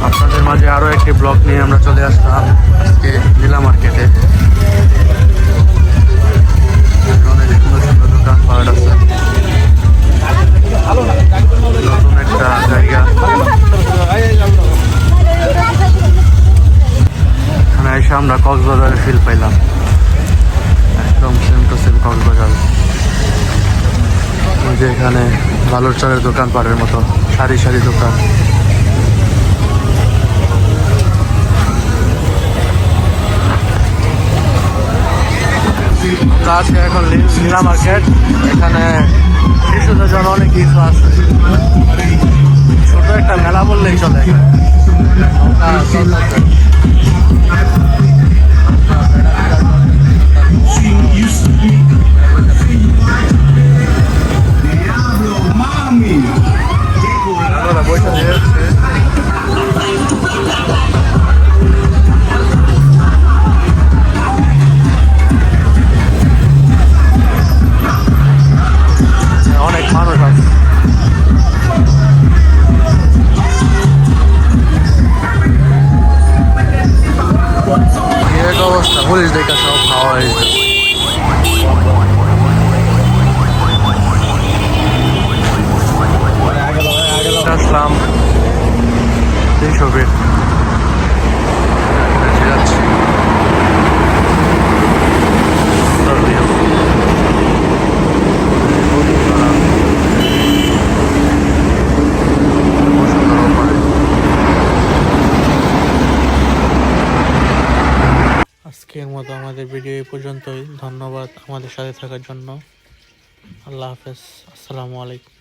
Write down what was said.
আপনাদের মাঝে আরো একটি ব্লগ নিয়ে আমরা চলে আসলাম আজকে নীলা মার্কেটে। অনেক সুন্দর সুন্দর দোকানপাট আছে, নতুন একটা জায়গা। এখানে এসে আমরা কক্সবাজারের ফিল পাইলাম, একদম সেম টু সেম কক্সবাজার। যে এখানে বালুর চালের দোকানপাটের মতো সারি সারি দোকান। আছে এখন নীলা মার্কেট। এখানে শিশুদের জন্য অনেক কিছু আছে, ছোট একটা মেলা বললেই চলে। বইটা অনেক মানুষ আছে। এক অবস্থা, পুলিশ দেখা সব খাওয়া হয়েছে। আসলাম 300 ফিট যাচ্ছি। আজকের মতো আমাদের ভিডিও এই পর্যন্তই। ধন্যবাদ আমাদের সাথে থাকার জন্য। আল্লাহ হাফেজ, আসসালামু আলাইকুম।